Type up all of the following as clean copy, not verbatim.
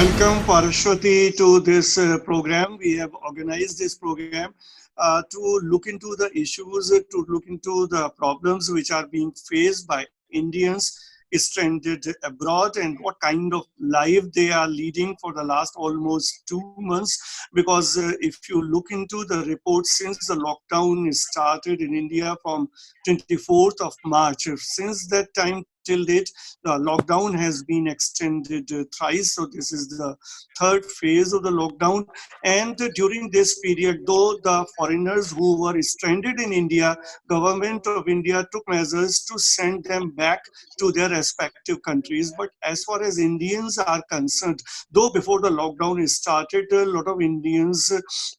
Welcome, Parshwati, to this program. We have organized this program to look into the issues, to look into the problems which are being faced by Indians stranded abroad and what kind of life they are leading for the last almost 2 months. Because if you look into the report since the lockdown started in India from 24th of March, since that time till date, the lockdown has been extended thrice. So this is the third phase of the lockdown. And during this period, though the foreigners who were stranded in India, government of India took measures to send them back to their respective countries. But as far as Indians are concerned, though before the lockdown started, a lot of Indians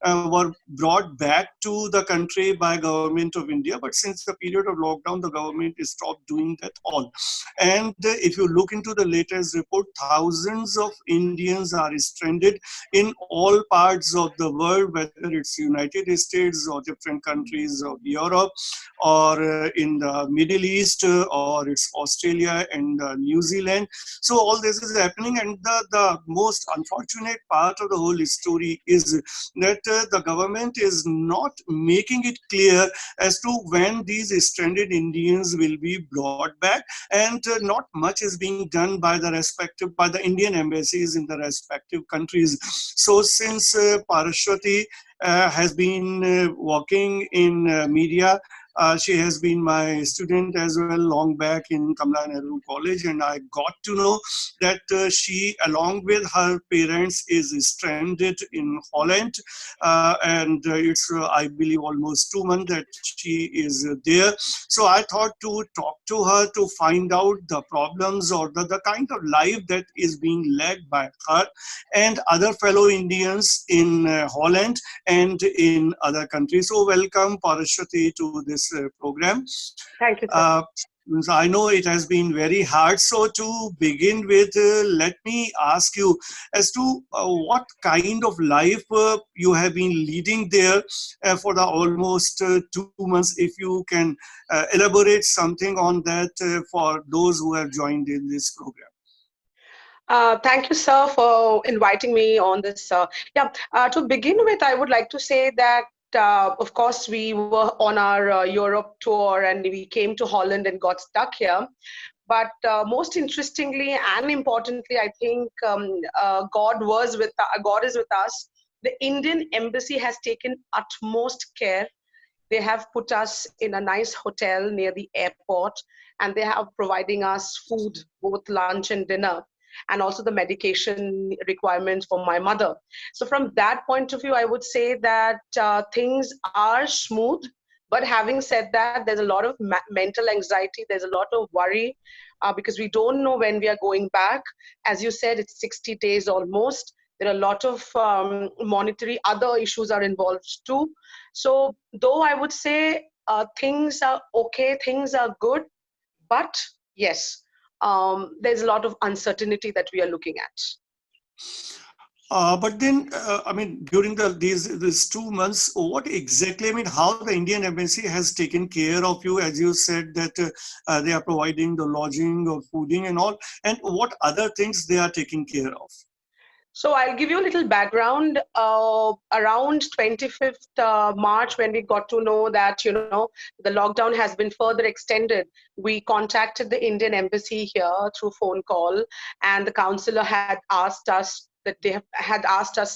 were brought back to the country by government of India. But since the period of lockdown, the government stopped doing that all. And if you look into the latest report, thousands of Indians are stranded in all parts of the world, whether it's United States or different countries of Europe or in the Middle East or it's Australia and New Zealand. So all this is happening, and the most unfortunate part of the whole story is that the government is not making it clear as to when these stranded Indians will be brought back, and not much is being done by the Indian embassies in the respective countries. So since Parshwati has been working in media, she has been my student as well long back in Kamala Nehru College, and I got to know that she, along with her parents, is stranded in Holland, and it's, I believe, almost 2 months that she is there. So I thought to talk to her to find out the problems or the kind of life that is being led by her and other fellow Indians in Holland and in other countries. So welcome, Parshwati, to this program. Thank you, sir. Uh, I know it has been very hard. So to begin with, let me ask you as to what kind of life you have been leading there for the almost 2 months. If you can elaborate something on that for those who have joined in this program. Thank you, sir, for inviting me on this. To begin with, I would like to say that, of course, we were on our Europe tour and we came to Holland and got stuck here. But most interestingly and importantly, I think God is with us. The Indian embassy has taken utmost care. They have put us in a nice hotel near the airport, and they have providing us food, both lunch and dinner, and also the medication requirements for my mother. So from that point of view, I would say that things are smooth. But having said that, there's a lot of mental anxiety. There's a lot of worry because we don't know when we are going back. As you said, it's 60 days almost. There are a lot of monetary other issues are involved too. So though I would say things are okay, things are good, but yes, there's a lot of uncertainty that we are looking at. But then, I mean, during these 2 months, what exactly, I mean, how the Indian embassy has taken care of you, as you said that they are providing the lodging or fooding and all, and what other things they are taking care of? So I'll give you a little background. Around 25th March, when we got to know that, the lockdown has been further extended, we contacted the Indian embassy here through phone call, and the counselor had asked us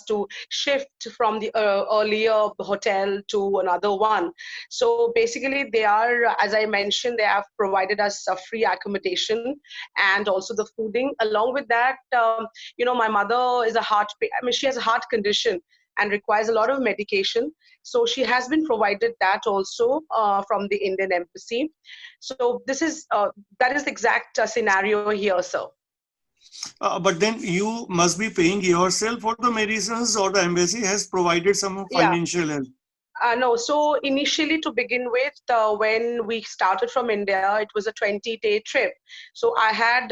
to shift from the earlier hotel to another one. So basically they are, as I mentioned, they have provided us a free accommodation and also the fooding. Along with that, my mother is she has a heart condition and requires a lot of medication. So she has been provided that also from the Indian embassy. So that is the exact scenario here, sir. But then you must be paying yourself for the medicines, or the embassy has provided some financial help? No, so initially to begin with, when we started from India, it was a 20-day trip. So I had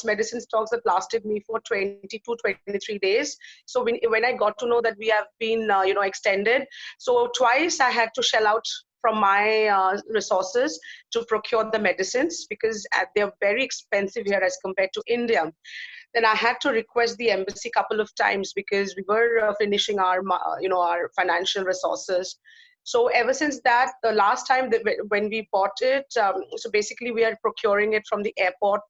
medicine stocks that lasted me for 22, 23 days. So when I got to know that we have been, extended, so twice I had to shell out from my resources to procure the medicines, because they're very expensive here as compared to India. Then I had to request the embassy a couple of times because we were finishing our financial resources. So ever since that, the last time that when we bought it, so basically we are procuring it from the airport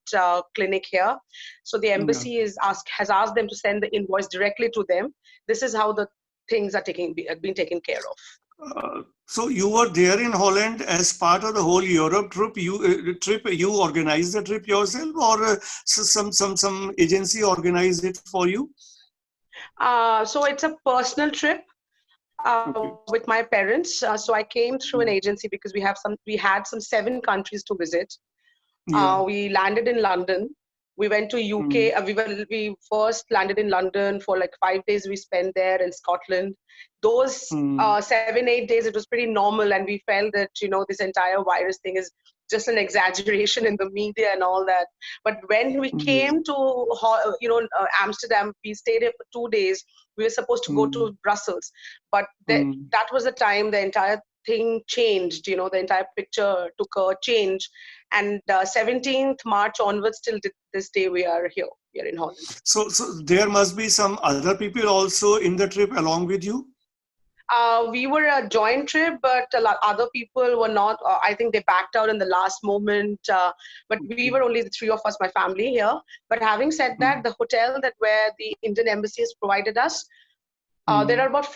clinic here. So the Yeah. embassy has asked them to send the invoice directly to them. This is how the things are being taken care of. So you were there in Holland as part of the whole Europe trip. You organized the trip yourself, or some agency organized it for you? So it's a personal trip Okay. with my parents. So I came through an agency because we had some 7 countries to visit. Yeah. We landed in London. We went to UK. Mm. We first landed in London for like 5 days. We spent there in Scotland. Those Mm. 7, 8 days, it was pretty normal, and we felt that this entire virus thing is just an exaggeration in the media and all that. But when we Yes. came to Amsterdam, we stayed here for 2 days. We were supposed to go Mm. to Brussels, but Mm. that was the time the entire thing changed. The entire picture took a change, and 17th March onwards till this day we are here. We are in Holland. So there must be some other people also in the trip along with you. We were a joint trip, but a lot other people were not. I think they backed out in the last moment. But we Okay. were only the 3 of us, my family here. But having said that, Mm. the hotel where the Indian embassy has provided us, there are Mm. about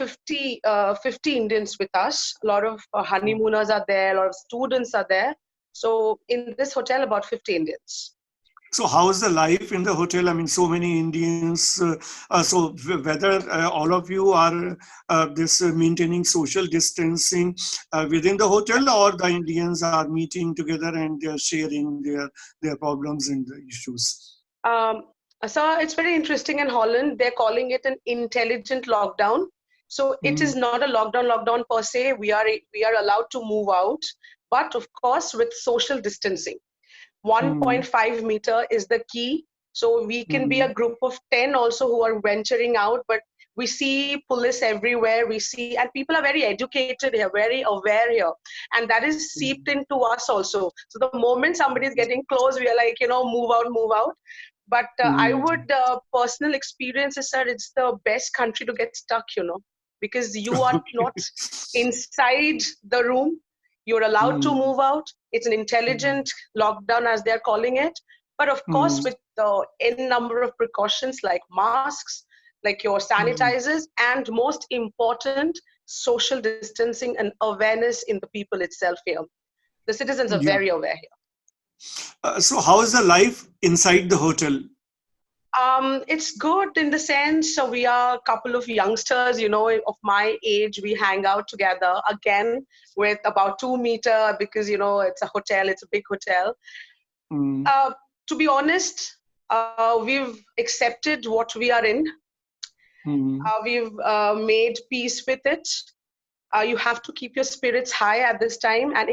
50 Indians with us. A lot of honeymooners are there. A lot of students are there. So in this hotel, about 50 Indians. So how is the life in the hotel? I mean, so many Indians. So whether all of you are maintaining social distancing within the hotel, or the Indians are meeting together and they are sharing their problems and the issues. Um, so it's very interesting in Holland. They're calling it an intelligent lockdown. So it is Mm. not a lockdown per se. We are allowed to move out, but of course with social distancing. Mm. 1.5 meter is the key. So we can be Mm. a group of 10 also who are venturing out, but we see police everywhere. We see, and people are very educated here, very aware here, and that is seeped into us also. So the moment somebody is getting close, we are like, move out, move out. But I Mm. would personal experiences, sir, it's the best country to get stuck, because you are not Okay. inside the room. You're allowed to Mm. move out. It's an intelligent lockdown, as they're calling it. But of course, Mm. with the n number of precautions like masks, like your Mm. sanitizers, and most important, social distancing and awareness in the people itself here. The citizens are Yeah. very aware here. So how is the life inside the hotel? It's good in the sense, so we are a couple of youngsters, of my age. We hang out together again with about 2 meter, because it's a hotel, it's a big hotel. Mm. Uh, to be honest, we've accepted what we are in. Mm. We've made peace with it. You have to keep your spirits high at this time, and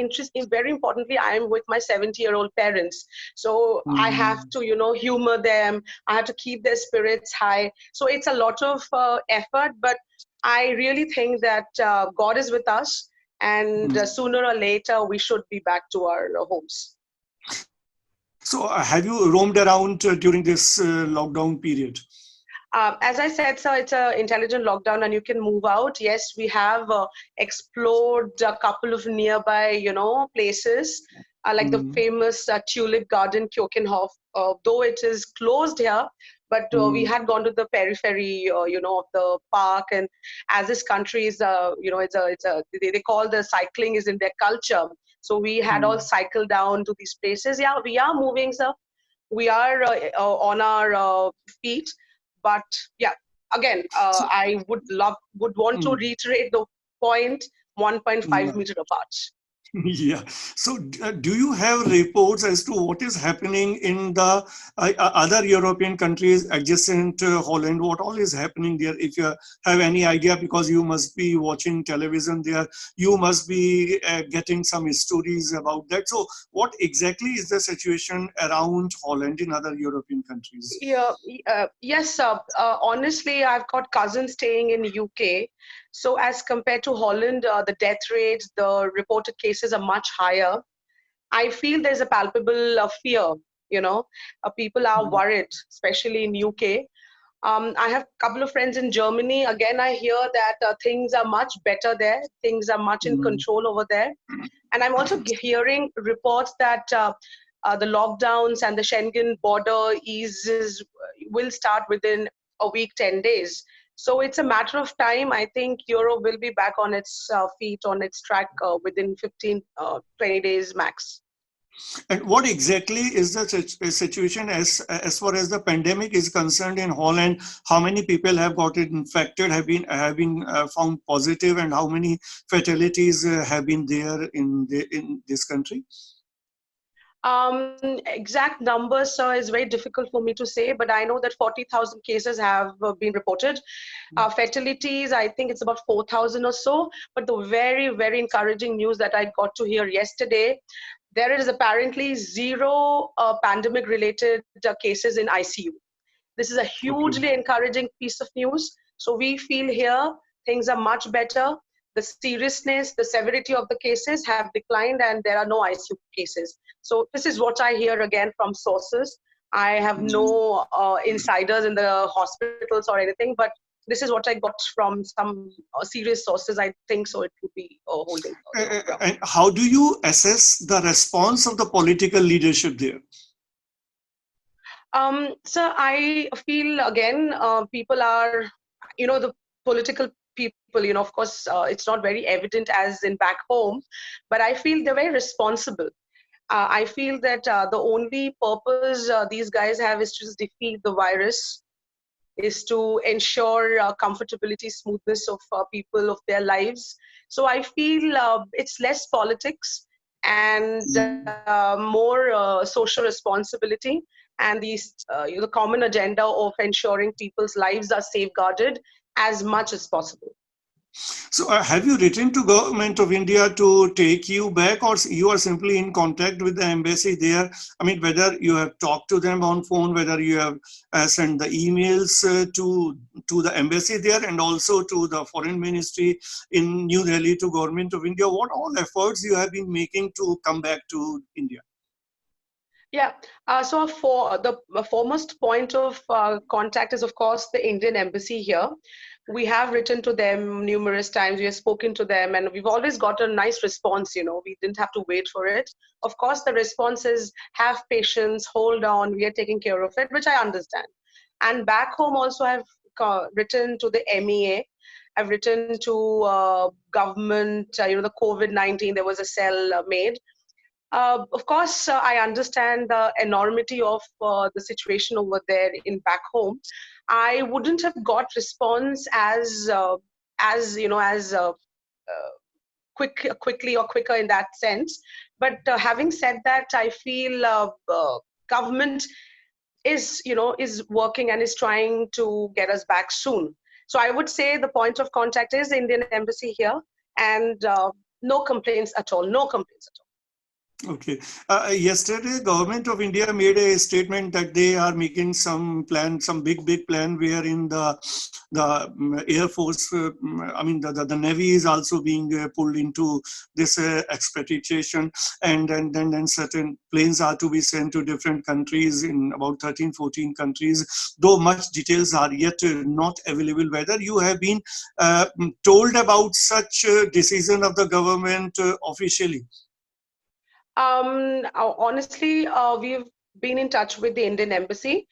very importantly, I am with my 70-year-old parents, so I have Mm. to humor them. I have to keep their spirits high, so it's a lot of effort, but I really think that God is with us, and Mm. sooner or later we should be back to our homes. So have you roamed around during this lockdown period? As I said, sir, it's an intelligent lockdown and you can move out. Yes, we have explored a couple of nearby, places, like the Mm. famous Tulip Garden, Kjokenhof. Though it is closed here, but we Mm. had gone to the periphery, of the park. And as this country is, they call the cycling is in their culture. So we had all Mm. cycled down to these places. Yeah, we are moving, sir. We are on our feet, but yeah, again, So, I would want to mm. reiterate the point: 1.5 Yeah. meter apart. Yeah. So, do you have reports as to what is happening in the other European countries adjacent to Holland? What all is happening there? If you have any idea, because you must be watching television there, you must be getting some stories about that. So, what exactly is the situation around Holland in other European countries? Yeah, yes. Honestly, I've got cousins staying in UK, So as compared to Holland, the death rates, the reported cases are much higher. I feel there's a palpable fear, people are worried, especially in UK. I have a couple of friends in Germany. Again, I hear that things are much better there. Things are much in Mm. control over there. And I'm also hearing reports that the lockdowns and the Schengen border eases will start within a week, 10 days. So it's a matter of time. I think Europe will be back on its feet, on its track within 15, 20 days max. And what exactly is the situation as far as the pandemic is concerned in Holland? How many people have got infected, have been found positive, and how many fatalities have been there in this country? Exact numbers, sir, is very difficult for me to say, but I know that 40,000 cases have been reported. Fatalities, I think it's about 4,000 or so. But the very, very encouraging news that I got to hear yesterday, there is apparently zero pandemic-related cases in ICU. This is a Okay. hugely encouraging piece of news. So we feel here things are much better. The seriousness, the severity of the cases have declined, and there are no ICU cases. So this is what I hear again from sources. I have no insiders in the hospitals or anything, but this is what I got from some serious sources. I think so. It would be holding. Ground. And how do you assess the response of the political leadership there? So I feel again, people are, the political people, of course, it's not very evident as in back home, but I feel they're very responsible. I feel that the only purpose these guys have is to just defeat the virus, is to ensure comfortability, smoothness of people, of their lives. So I feel it's less politics and more social responsibility, and the common agenda of ensuring people's lives are safeguarded as much as possible. So have you written to Government of India to take you back, or you are simply in contact with the embassy there? I mean, whether you have talked to them on phone, whether you have sent the emails to the embassy there, and also to the Foreign Ministry in New Delhi, to Government of India, what all efforts you have been making to come back to India? Yeah, so for the foremost point of contact is, of course, the Indian embassy here. We have written to them numerous times. We have spoken to them, and we've always got a nice response. We didn't have to wait for it. Of course, the response is have patience, hold on, we are taking care of it, which I understand. And back home also, I've written to the MEA. I've written to government, the COVID-19, there was a cell made. Of course, I understand the enormity of the situation over there in back home. I wouldn't have got response quickly or quicker in that sense. But having said that, I feel government is working and is trying to get us back soon. So I would say the point of contact is the Indian embassy here, and no complaints at all. No complaints at all. Okay. Yesterday, Government of India made a statement that they are making some plan, some big plan, wherein the Air Force, I mean the Navy is also being pulled into this expedition, and then certain planes are to be sent to different countries in about 13, 14 countries. Though much details are yet not available. Whether you have been told about such decision of the government officially? Honestly, we've been in touch with the Indian embassy.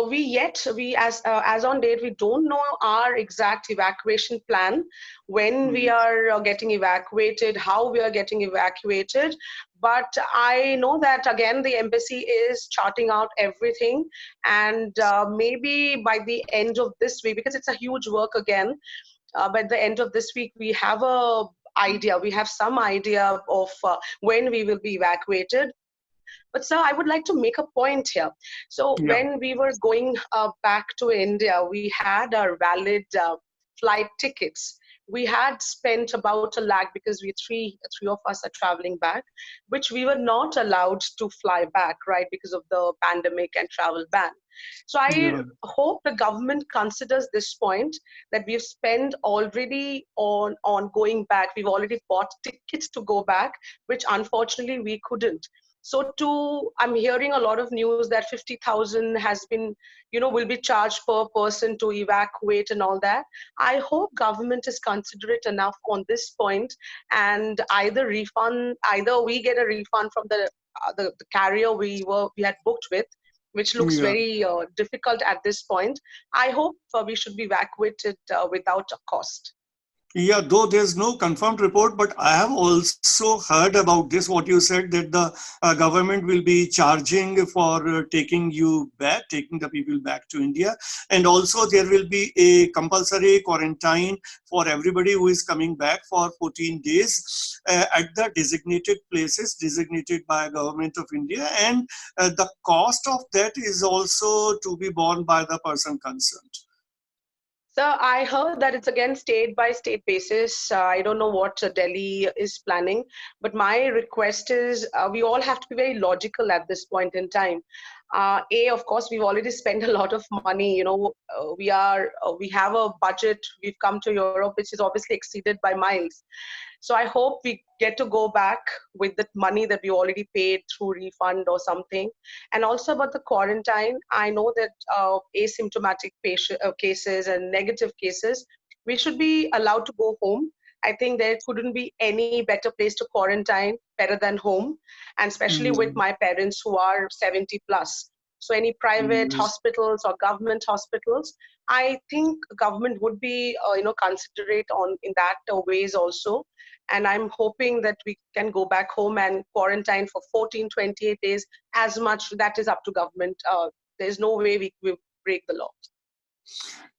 We as on date, we don't know our exact evacuation plan, when we are getting evacuated, how we are getting evacuated. But I know that again the embassy is charting out everything, and maybe by the end of this week, because it's a huge work again, by the end of this week, we have some idea of when we will be evacuated. But sir, I would like to make a point here. So Yeah. when we were going back to India, we had our valid flight tickets. We had spent about 1 lakh, because three of us are traveling back, which we were not allowed to fly back, right, because of the pandemic and travel ban. So I Yeah. hope the government considers this point, that we've spent already on going back. We've already bought tickets to go back, which unfortunately we couldn't. So I'm hearing a lot of news that 50,000 has been, will be charged per person to evacuate and all that. I hope government is considerate enough on this point, and either we get a refund from the carrier we had booked with, which looks Yeah. very difficult at this point. I hope we should be evacuated without a cost. Yeah, though there's no confirmed report, but I have also heard about this, what you said, that the government will be charging for taking you back, taking the people back to India. And also there will be a compulsory quarantine for everybody who is coming back for 14 days at the designated places designated by government of India. And the cost of that is also to be borne by the person concerned. So I heard that it's again state by state basis. I don't know what Delhi is planning, but my request is we all have to be very logical at this point in time. Of course, we've already spent a lot of money. We have a budget. We've come to Europe, which is obviously exceeded by miles. So I hope we get to go back with the money that we already paid through refund or something. And also about the quarantine, I know that asymptomatic cases and negative cases, we should be allowed to go home. I think there couldn't be any better place to quarantine better than home, and especially with Mm, my parents who are 70 plus. So any private yes. hospitals or government hospitals, I think government would be, considerate on in that ways also. And I'm hoping that we can go back home and quarantine for 14, 28 days, as much that is up to government. There's no way we break the law.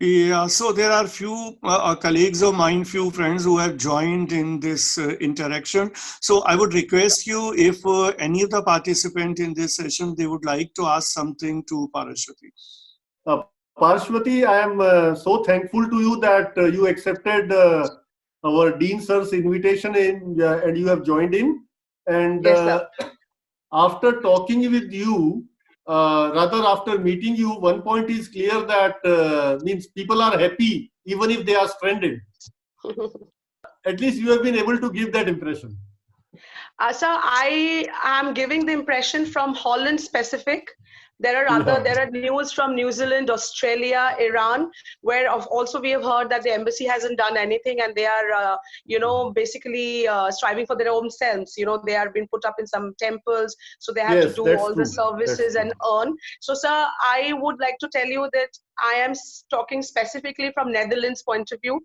Yeah, so there are few colleagues of mine, few friends who have joined in this interaction. So I would request you, if any of the participant in this session, they would like to ask something to Parashwati. Parshwati, I am so thankful to you that you accepted our Dean Sir's invitation and you have joined in. And Yes, sir. after talking with you, rather after meeting you, one point is clear that means people are happy even if they are stranded. At least you have been able to give that impression. So I am giving the impression from Holland specific. Yeah. There are news from New Zealand, Australia, Iran, where also we have heard that the embassy hasn't done anything, and they are basically striving for their own selves. They are being put up in some temples, so they have to Yes, do that's all the true. That's services true. and earn. So, sir, I would like to tell you that I am talking specifically from Netherlands point of view.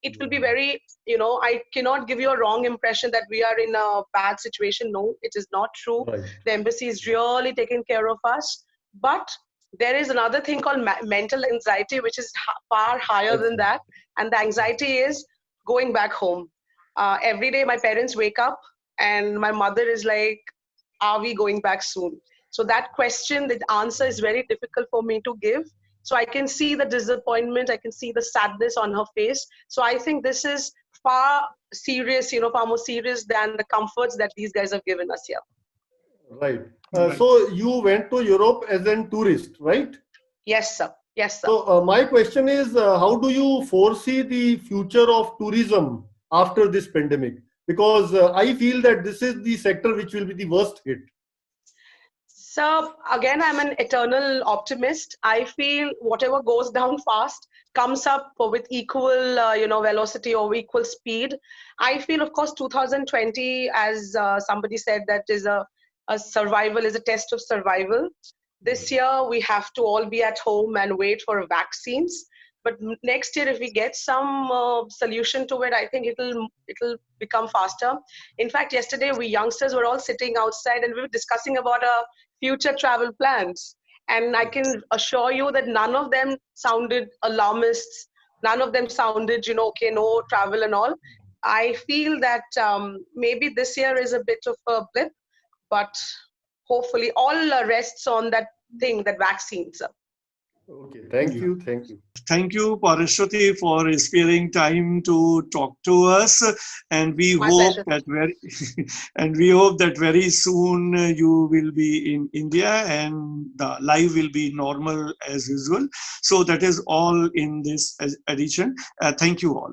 It will be very, I cannot give you a wrong impression that we are in a bad situation. No, it is not true. Right. The embassy is really taking care of us. But there is another thing called mental anxiety, which is far higher than Absolutely. that. And the anxiety is going back home. Every day my parents wake up and my mother is like, are we going back soon? So that question, the answer is very difficult for me to give. So I can see the disappointment, I can see the sadness on her face. So I think this is far serious, far more serious than the comforts that these guys have given us here. Right. Right. So you went to Europe as a tourist, right? Yes, sir. Yes, sir. So my question is, how do you foresee the future of tourism after this pandemic? Because I feel that this is the sector which will be the worst hit. So again, I'm an eternal optimist. I feel whatever goes down fast comes up with equal, velocity or equal speed. I feel, of course, 2020, as somebody said, that is a survival, is a test of survival. This year, we have to all be at home and wait for vaccines. But next year, if we get some solution to it, I think it'll become faster. In fact, yesterday we youngsters were all sitting outside and we were discussing about our future travel plans. And I can assure you that none of them sounded alarmists. None of them sounded, okay, no travel and all. I feel that maybe this year is a bit of a blip, but hopefully all rests on that thing, that vaccines. Okay, thank you, thank you. Thank you, Parshwati, for sparing time to talk to us, and we My hope pleasure. that and we hope that very soon you will be in India and the life will be normal as usual. So that is all in this edition. Thank you all.